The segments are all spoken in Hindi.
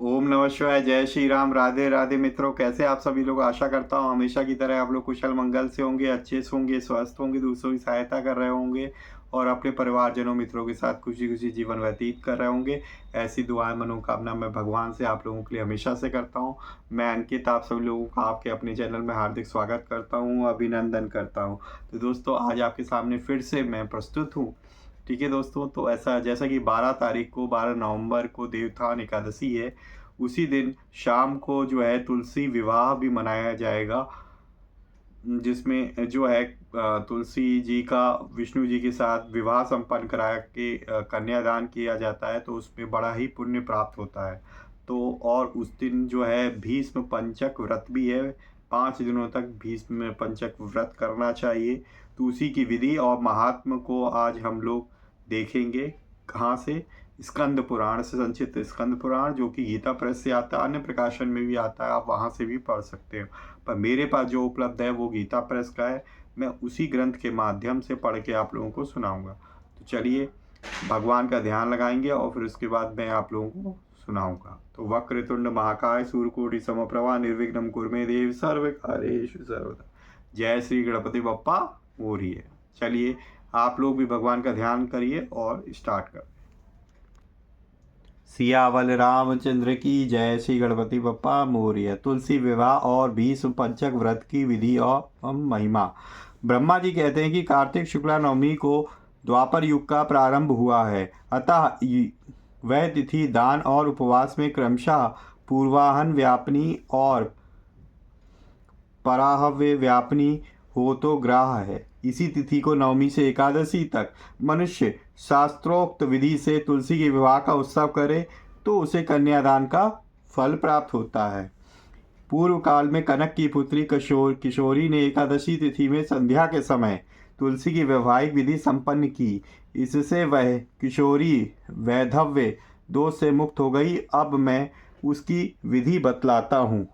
ओम नमः शिवाय। जय श्री राम। राधे राधे मित्रों, कैसे आप सभी लोग। आशा करता हूँ हमेशा की तरह आप लोग कुशल मंगल से होंगे, अच्छे से होंगे, स्वस्थ होंगे, दूसरों की सहायता कर रहे होंगे और अपने परिवारजनों मित्रों के साथ खुशी खुशी जीवन व्यतीत कर रहे होंगे। ऐसी दुआएं मनोकामना मैं भगवान से आप लोगों के लिए हमेशा से करता हूँ। मैं अंकित आप सभी लोगों का आपके अपने चैनल में हार्दिक स्वागत करता हूँ, अभिनंदन करता हूँ। तो दोस्तों, आज आपके सामने फिर से मैं प्रस्तुत हूँ। ठीक है दोस्तों, तो ऐसा जैसा कि 12 तारीख को 12 नवंबर को देवोत्थान एकादशी है, उसी दिन शाम को जो है तुलसी विवाह भी मनाया जाएगा, जिसमें जो है तुलसी जी का विष्णु जी के साथ विवाह संपन्न करा के कन्यादान किया जाता है, तो उसमें बड़ा ही पुण्य प्राप्त होता है। तो और उस दिन जो है भीष्म पंचक व्रत भी है, 5 दिनों तक भीष्म पंचक व्रत करना चाहिए। तो उसी की विधि और महात्म को आज हम लोग देखेंगे। कहाँ से? स्कंद पुराण से संचित स्कंद पुराण, जो कि गीता प्रेस से आता है, अन्य प्रकाशन में भी आता है, आप वहाँ से भी पढ़ सकते हो। पर मेरे पास जो उपलब्ध है वो गीता प्रेस का है। मैं उसी ग्रंथ के माध्यम से पढ़ के आप लोगों को सुनाऊंगा। तो चलिए भगवान का ध्यान लगाएंगे और फिर उसके बाद मैं आप लोगों को सुनाऊंगा। तो वक्रतुंड महाकाय सूर्यकोटि समप्रभा निर्विघ्नं कुरु मे देव सर्व कार्येषु सर्वदा। जय श्री गणपति बप्पा मोरिये। चलिए आप लोग भी भगवान का ध्यान करिए और स्टार्ट कर। सियावल रामचंद्र की जय। श्री गणपति बप्पा मोरया। तुलसी विवाह और भीष्म पंचक व्रत की विधि और महिमा। ब्रह्मा जी कहते हैं कि कार्तिक शुक्ला नवमी को द्वापर युग का प्रारंभ हुआ है, अतः वह तिथि दान और उपवास में क्रमशः पूर्वाहन व्यापनी और पराहव्य व्यापनी हो तो ग्राह्य है। इसी तिथि को नवमी से एकादशी तक मनुष्य शास्त्रोक्त विधि से तुलसी के विवाह का उत्सव करे तो उसे कन्यादान का फल प्राप्त होता है। पूर्व काल में कनक की पुत्री किशोरी ने एकादशी तिथि में संध्या के समय तुलसी की वैवाहिक विधि संपन्न की। इससे वह किशोरी वैधव्य दोष से मुक्त हो गई। अब मैं उसकी विधि बतलाता हूँ।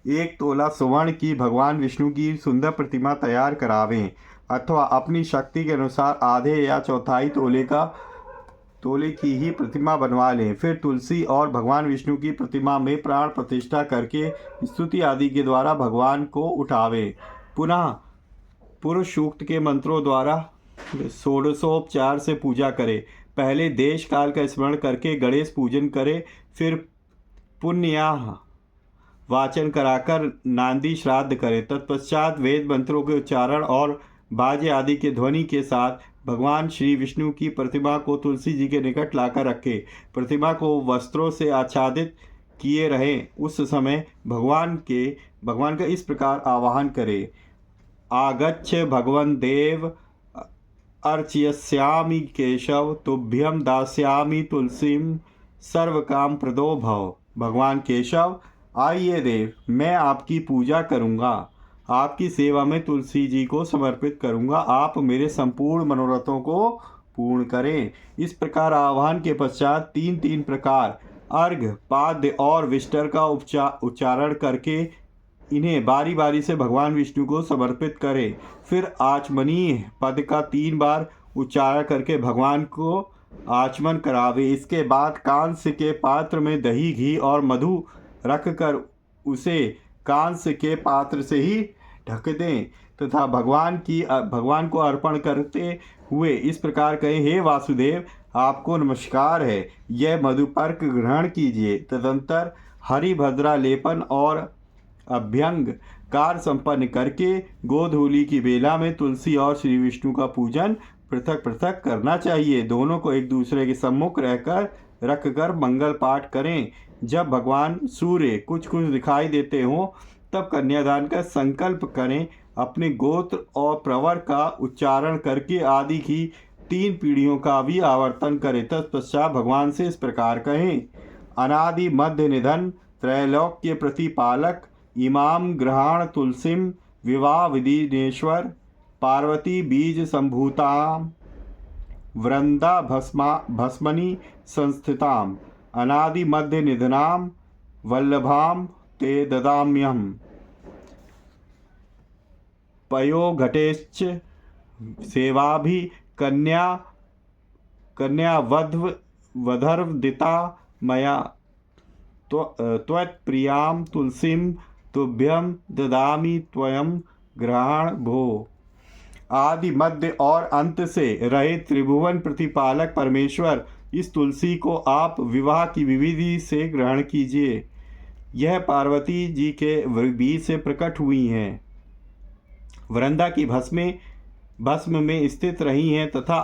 1 तोला सुवर्ण की भगवान विष्णु की सुंदर प्रतिमा तैयार करावें, अथवा अपनी शक्ति के अनुसार आधे या चौथाई तोले की ही प्रतिमा बनवा लें। फिर तुलसी और भगवान विष्णु की प्रतिमा में प्राण प्रतिष्ठा करके स्तुति आदि के द्वारा भगवान को उठावें। पुनः पुरुष सूक्त के मंत्रों द्वारा षोडशोपचार से पूजा करें। पहले देश काल का स्मरण करके गणेश पूजन करें, फिर पुण्याह वाचन कराकर नांदी श्राद्ध करें। तत्पश्चात वेद मंत्रों के उच्चारण और बाजे आदि के ध्वनि के साथ भगवान श्री विष्णु की प्रतिमा को तुलसी जी के निकट लाकर रखें। प्रतिमा को वस्त्रों से आच्छादित किए रहें। उस समय भगवान का इस प्रकार आवाहन करें। आगच्छ भगवन् देव अर्चयस्यामि केशव, तुभ्यं दास्यामि तुलसीं सर्वकाम प्रदो भव। भगवान केशव, आइए देव, मैं आपकी पूजा करूंगा, आपकी सेवा में तुलसी जी को समर्पित करूंगा। आप मेरे संपूर्ण मनोरथों को पूर्ण करें। इस प्रकार आह्वान के पश्चात 3 प्रकार अर्घ्य, पाद्य और विष्टर का उच्चारण करके इन्हें बारी बारी से भगवान विष्णु को समर्पित करें। फिर आचमनीय पद का 3 बार उच्चारण करके भगवान को आचमन करावे। इसके बाद कांस्य के पात्र में दही, घी और मधु रखकर उसे कांस्य के पात्र से ही ढक दें तथा भगवान को अर्पण करते हुए इस प्रकार कहें, हे वासुदेव, आपको नमस्कार है, यह मधुपर्क ग्रहण कीजिए। तदंतर हरिभद्रा लेपन और अभ्यंग कार्य संपन्न करके गोधूली की बेला में तुलसी और श्री विष्णु का पूजन पृथक पृथक करना चाहिए। दोनों को एक दूसरे के सम्मुख रखकर मंगल पाठ करें। जब भगवान सूर्य कुछ कुछ दिखाई देते हों तब कन्यादान का संकल्प करें। अपने गोत्र और प्रवर का उच्चारण करके आदि की 3 पीढ़ियों का भी आवर्तन करें। तत्पश्चात भगवान से इस प्रकार कहें, अनादि मध्य निधन त्रैलोक्य प्रतिपालक इमाम ग्रहण तुलसीम विवाह विधिनेश्वर पार्वती बीज संभूताम वृंदा भस्मनि संस्थिताम अनादि मध्य निधनाम वल्लभाम ते ददाम्यहम्। पयो घटेश्च सेवा भी कन्या वधर्वदिता मया त्वत्प्रियां तुलसीं तुभ्यं ददामि त्वयं ग्रहण भो। आदि मध्य और अंत से रहित त्रिभुवन प्रतिपालक परमेश्वर, इस तुलसी को आप विवाह की विधि से ग्रहण कीजिए। यह पार्वती जी के बीज से प्रकट हुई हैं, वृंदा की भस्म में स्थित रही हैं तथा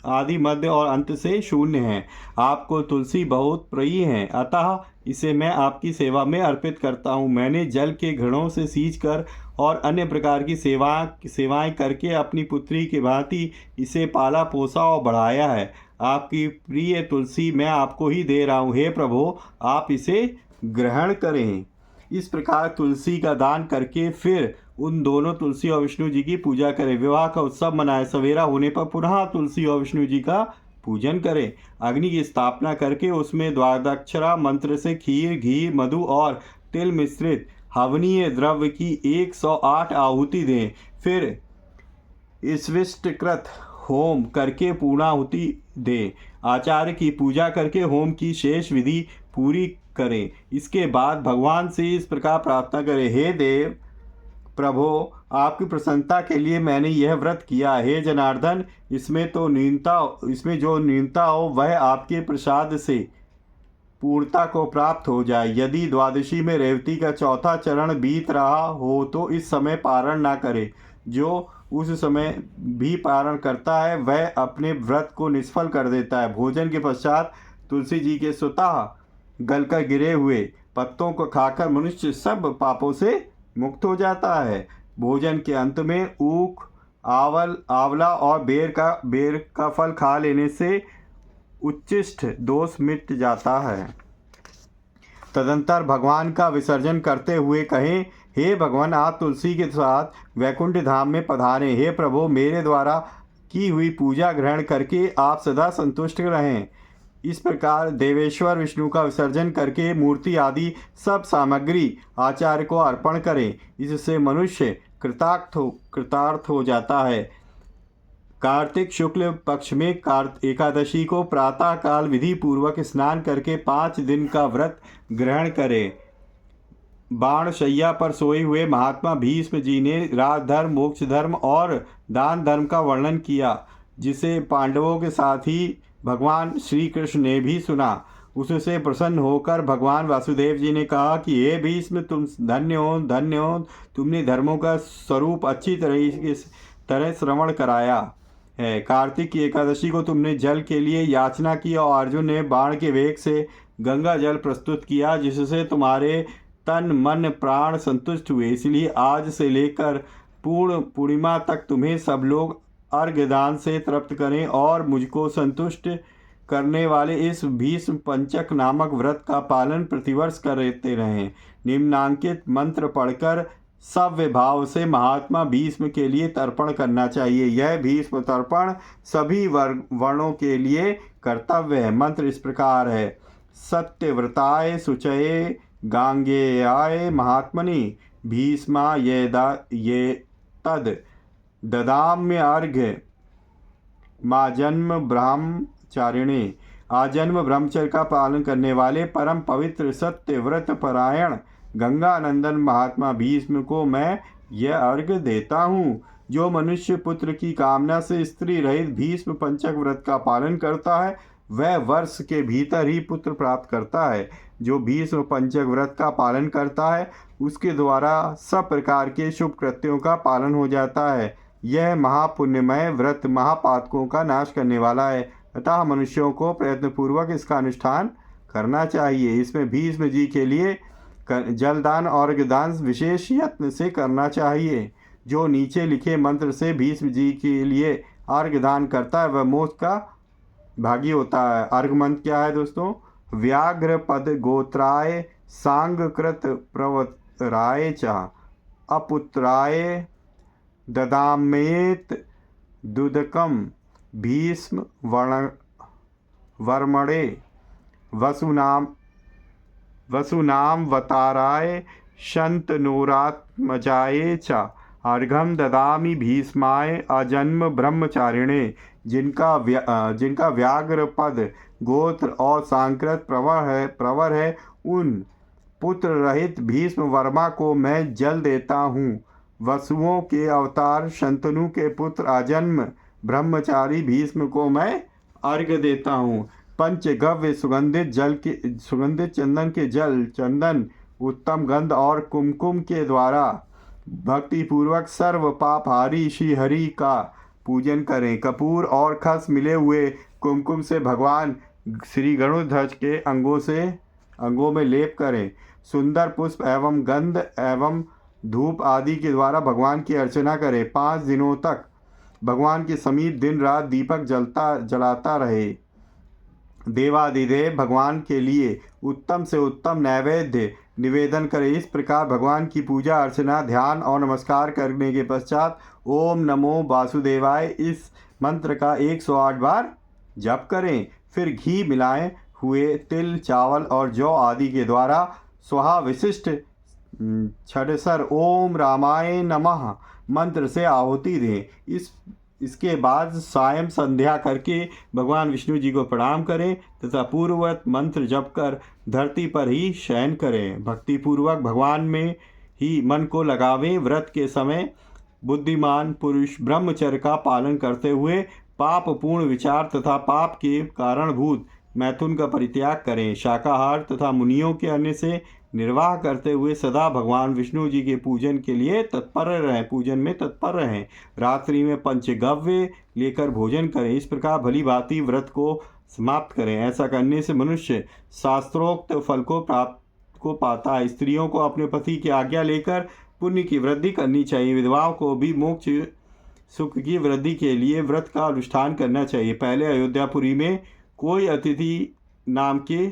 आदि मध्य और अंत से शून्य हैं। आपको तुलसी बहुत प्रिय है, अतः इसे मैं आपकी सेवा में अर्पित करता हूँ। मैंने जल के घड़ों से सींच कर और अन्य प्रकार की सेवाएं करके अपनी पुत्री की भांति इसे पाला पोसा और बढ़ाया है। आपकी प्रिय तुलसी मैं आपको ही दे रहा हूँ। हे प्रभु, आप इसे ग्रहण करें। इस प्रकार तुलसी का दान करके फिर उन दोनों तुलसी और विष्णु जी की पूजा करें। विवाह का उत्सव मनाएं। सवेरा होने पर पुनः तुलसी और विष्णु जी का पूजन करें। अग्नि की स्थापना करके उसमें द्वादक्षरा मंत्र से खीर, घी, मधु और तिल मिश्रित हवनीय द्रव्य की 108 आहुति दें। फिर स्विष्टकृत होम करके पूर्णाहुति दें। आचार्य की पूजा करके होम की शेष विधि पूरी करें। इसके बाद भगवान से इस प्रकार प्रार्थना करें, हे देव प्रभो, आपकी प्रसन्नता के लिए मैंने यह व्रत किया। हे जनार्दन, इसमें जो न्यूनता हो वह आपके प्रसाद से पूर्णता को प्राप्त हो जाए। यदि द्वादशी में रेवती का चौथा चरण बीत रहा हो तो इस समय पारण ना करे। जो उस समय भी पारण करता है वह अपने व्रत को निष्फल कर देता है। भोजन के पश्चात तुलसी जी के स्वतः गलकर गिरे हुए पत्तों को खाकर मनुष्य सब पापों से मुक्त हो जाता है। भोजन के अंत में ऊख, आंवला और बेर का फल खा लेने से उच्चिष्ट दोष मिट जाता है। तदंतर भगवान का विसर्जन करते हुए कहें, हे भगवान, आप तुलसी के साथ वैकुंठ धाम में पधारें। हे प्रभु, मेरे द्वारा की हुई पूजा ग्रहण करके आप सदा संतुष्ट रहें। इस प्रकार देवेश्वर विष्णु का विसर्जन करके मूर्ति आदि सब सामग्री आचार्य को अर्पण करें। इससे मनुष्य कृतार्थ हो जाता है। कार्तिक शुक्ल पक्ष में एकादशी को प्रातः काल विधि पूर्वक स्नान करके 5 दिन का व्रत ग्रहण करें। बाण शैया पर सोए हुए महात्मा भीष्म जी ने राजधर्म, मोक्ष धर्म और दान धर्म का वर्णन किया, जिसे पांडवों के साथ ही भगवान श्री कृष्ण ने भी सुना। उससे प्रसन्न होकर भगवान वासुदेव जी ने कहा कि हे भीष्म, तुम धन्य हो, तुमने धर्मों का स्वरूप अच्छी तरह श्रवण कराया है। कार्तिक की एकादशी को तुमने जल के लिए याचना की और अर्जुन ने बाण के वेग से गंगा जल प्रस्तुत किया, जिससे तुम्हारे तन मन प्राण संतुष्ट हुए। इसलिए आज से लेकर पूर्ण पूर्णिमा तक तुम्हें सब लोग अर्घ्यदान से तृप्त करें और मुझको संतुष्ट करने वाले इस भीष्म पंचक नामक व्रत का पालन प्रतिवर्ष करते रहें। निम्नांकित मंत्र पढ़कर सव्य भाव से महात्मा भीष्म के लिए तर्पण करना चाहिए। यह भीष्म तर्पण सभी वर्णों के लिए कर्तव्य है। मंत्र इस प्रकार है, सत्यव्रताय शुचये गांगेयाय महात्मनि भीष्मा ये तद ददाम्य अर्घ्य माजन्म ब्रह्मचारिणे। आजन्म ब्रह्मचर्य का पालन करने वाले परम पवित्र सत्य व्रत परायण गंगानंदन महात्मा भीष्म को मैं यह अर्घ्य देता हूँ। जो मनुष्य पुत्र की कामना से स्त्री रहित भीष्म पंचक व्रत का पालन करता है वह वर्ष के भीतर ही पुत्र प्राप्त करता है। जो भीष्म पंचक व्रत का पालन करता है उसके द्वारा सब प्रकार के शुभ कृत्यों का पालन हो जाता है। यह महापुण्यमय व्रत महापातकों का नाश करने वाला है, अतः मनुष्यों को प्रयत्नपूर्वक इसका अनुष्ठान करना चाहिए। इसमें भीष्म जी के लिए जलदान और अर्घ्यदान विशेष यत्न से करना चाहिए। जो नीचे लिखे मंत्र से भीष्म जी के लिए अर्घ्यदान करता है वह मोक्ष का भागी होता है। अर्घ मंत्र क्या है दोस्तों? व्याघ्र पद गोत्राय सांगकृत प्रवराय च अपुत्राय ददामेत दुदकम भीष्म वर्मणे वसुनामवताराय शन्तनूरात्मजाये च अर्घम ददामि भीष्माय अजन्म ब्रह्मचारिणे। जिनका व्याघ्र पद गोत्र और सांकृत प्रवर है उन पुत्र रहित भीष्म वर्मा को मैं जल देता हूँ। वसुओं के अवतार शंतनु के पुत्र आजन्म ब्रह्मचारी भीष्म को मैं अर्घ्य देता हूँ। पंचगव्य सुगंधित चंदन के चंदन उत्तम गंध और कुमकुम के द्वारा भक्ति पूर्वक सर्व पापहारी श्री हरि का पूजन करें। कपूर और खस मिले हुए कुमकुम से भगवान श्री गणोध्वज के अंगों में लेप करें। सुंदर पुष्प एवं गंध एवं धूप आदि के द्वारा भगवान की अर्चना करें। 5 दिनों तक भगवान के समीप दिन रात दीपक जलाता रहे। देवादिदेव भगवान के लिए उत्तम से उत्तम नैवेद्य निवेदन करें। इस प्रकार भगवान की पूजा अर्चना ध्यान और नमस्कार करने के पश्चात ओम नमो वासुदेवाय इस मंत्र का 108 बार जप करें। फिर घी मिलाए हुए तिल चावल और जौ आदि के द्वारा स्वाहा विशिष्ट छठसर ओम रामाय नमः मंत्र से आहुति दें। इसके बाद सायं संध्या करके भगवान विष्णु जी को प्रणाम करें तथा पूर्ववत मंत्र जप कर धरती पर ही शयन करें। भक्ति पूर्वक भगवान में ही मन को लगावें। व्रत के समय बुद्धिमान पुरुष ब्रह्मचर्य का पालन करते हुए पाप पूर्ण विचार तथा पाप के कारणभूत मैथुन का परित्याग करें। शाकाहार तथा मुनियों के अन्य से निर्वाह करते हुए सदा भगवान विष्णु जी के पूजन में तत्पर रहें। रात्रि में पंचगव्य लेकर भोजन करें। इस प्रकार भली भांति व्रत को समाप्त करें। ऐसा करने से मनुष्य शास्त्रोक्त फल को पाता है। स्त्रियों को अपने पति की आज्ञा लेकर पुण्य की वृद्धि करनी चाहिए। विधवाओं को भी मोक्ष सुख की वृद्धि के लिए व्रत का अनुष्ठान करना चाहिए। पहले अयोध्यापुरी में कोई अतिथि नाम के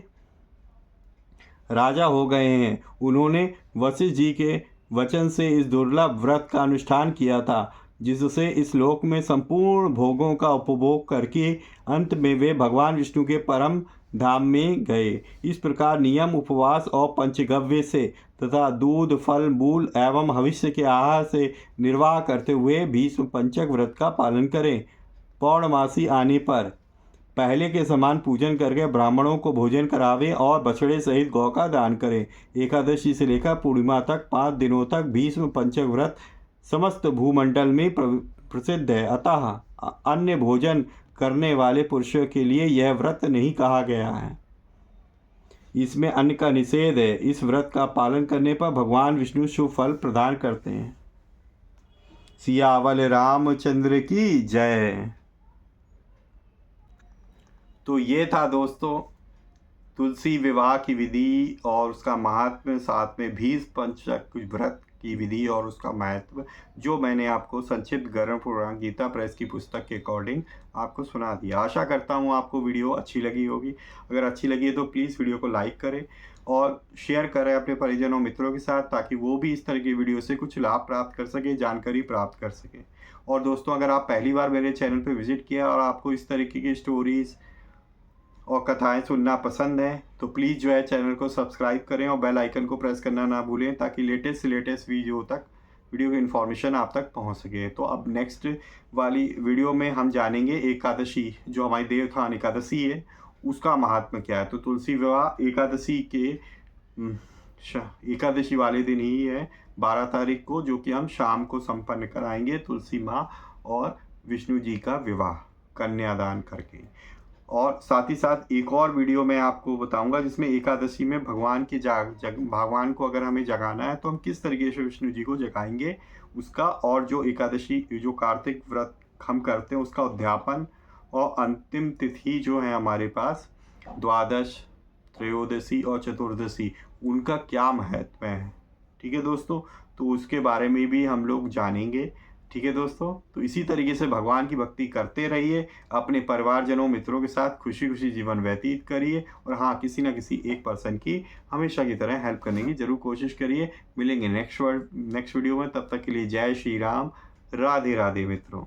राजा हो गए हैं। उन्होंने वशिष्ठ जी के वचन से इस दुर्लभ व्रत का अनुष्ठान किया था, जिससे इस लोक में संपूर्ण भोगों का उपभोग करके अंत में वे भगवान विष्णु के परम धाम में गए। इस प्रकार नियम उपवास और पंचगव्य से तथा दूध फल मूल एवं भविष्य के आहार से निर्वाह करते हुए भीष्म पंचक व्रत का पालन करें। पौर्णमासी आने पर पहले के समान पूजन करके ब्राह्मणों को भोजन करावें और बछड़े सहित गौ का दान करें। एकादशी से लेकर पूर्णिमा तक 5 दिनों तक भीष्म पंचक व्रत समस्त भूमंडल में प्रसिद्ध है। अतः अन्य भोजन करने वाले पुरुषों के लिए यह व्रत नहीं कहा गया है। इसमें अन्न का निषेध है। इस व्रत का पालन करने पर भगवान विष्णु शुभ फल प्रदान करते हैं। सियावल रामचंद्र की जय। तो ये था दोस्तों तुलसी विवाह की विधि और उसका महात्म्य, साथ में भीष्म पंचक व्रत की विधि और उसका महत्व, जो मैंने आपको संक्षिप्त गरुड़ पुराण गीता प्रेस की पुस्तक के अकॉर्डिंग आपको सुना दिया। आशा करता हूँ आपको वीडियो अच्छी लगी होगी। अगर अच्छी लगी है तो प्लीज़ वीडियो को लाइक करें और शेयर करें अपने परिजनों मित्रों के साथ, ताकि वो भी इस तरह की वीडियो से कुछ लाभ प्राप्त कर सके, जानकारी प्राप्त कर सके। और दोस्तों, अगर आप पहली बार मेरे चैनल पर विजिट किया और आपको इस तरीके की स्टोरीज़ और कथाएं सुनना पसंद है तो प्लीज़ जो है चैनल को सब्सक्राइब करें और बेल आइकन को प्रेस करना ना भूलें, ताकि लेटेस्ट से लेटेस्ट वीडियो की इन्फॉर्मेशन आप तक पहुंच सके। तो अब नेक्स्ट वाली वीडियो में हम जानेंगे एकादशी, जो हमारी देवोत्थान एकादशी है, उसका महात्म्य क्या है। तो तुलसी विवाह एकादशी वाले दिन ही है, 12 तारीख को, जो कि हम शाम को संपन्न कराएंगे तुलसी माँ और विष्णु जी का विवाह कन्यादान करके। और साथ ही साथ एक और वीडियो मैं आपको बताऊंगा जिसमें एकादशी में भगवान की भगवान को अगर हमें जगाना है तो हम किस तरीके से विष्णु जी को जगाएंगे उसका, और जो एकादशी जो कार्तिक व्रत हम करते हैं उसका उद्यापन, और अंतिम तिथि जो है हमारे पास द्वादश, त्रयोदशी और चतुर्दशी, उनका क्या महत्व है। ठीक है दोस्तों, तो उसके बारे में भी हम लोग जानेंगे। ठीक है दोस्तों, तो इसी तरीके से भगवान की भक्ति करते रहिए, अपने परिवारजनों मित्रों के साथ खुशी खुशी जीवन व्यतीत करिए, और हाँ, किसी ना किसी एक पर्सन की हमेशा की तरह हेल्प करने की जरूर कोशिश करिए। मिलेंगे नेक्स्ट वीडियो में, तब तक के लिए जय श्री राम, राधे राधे मित्रों।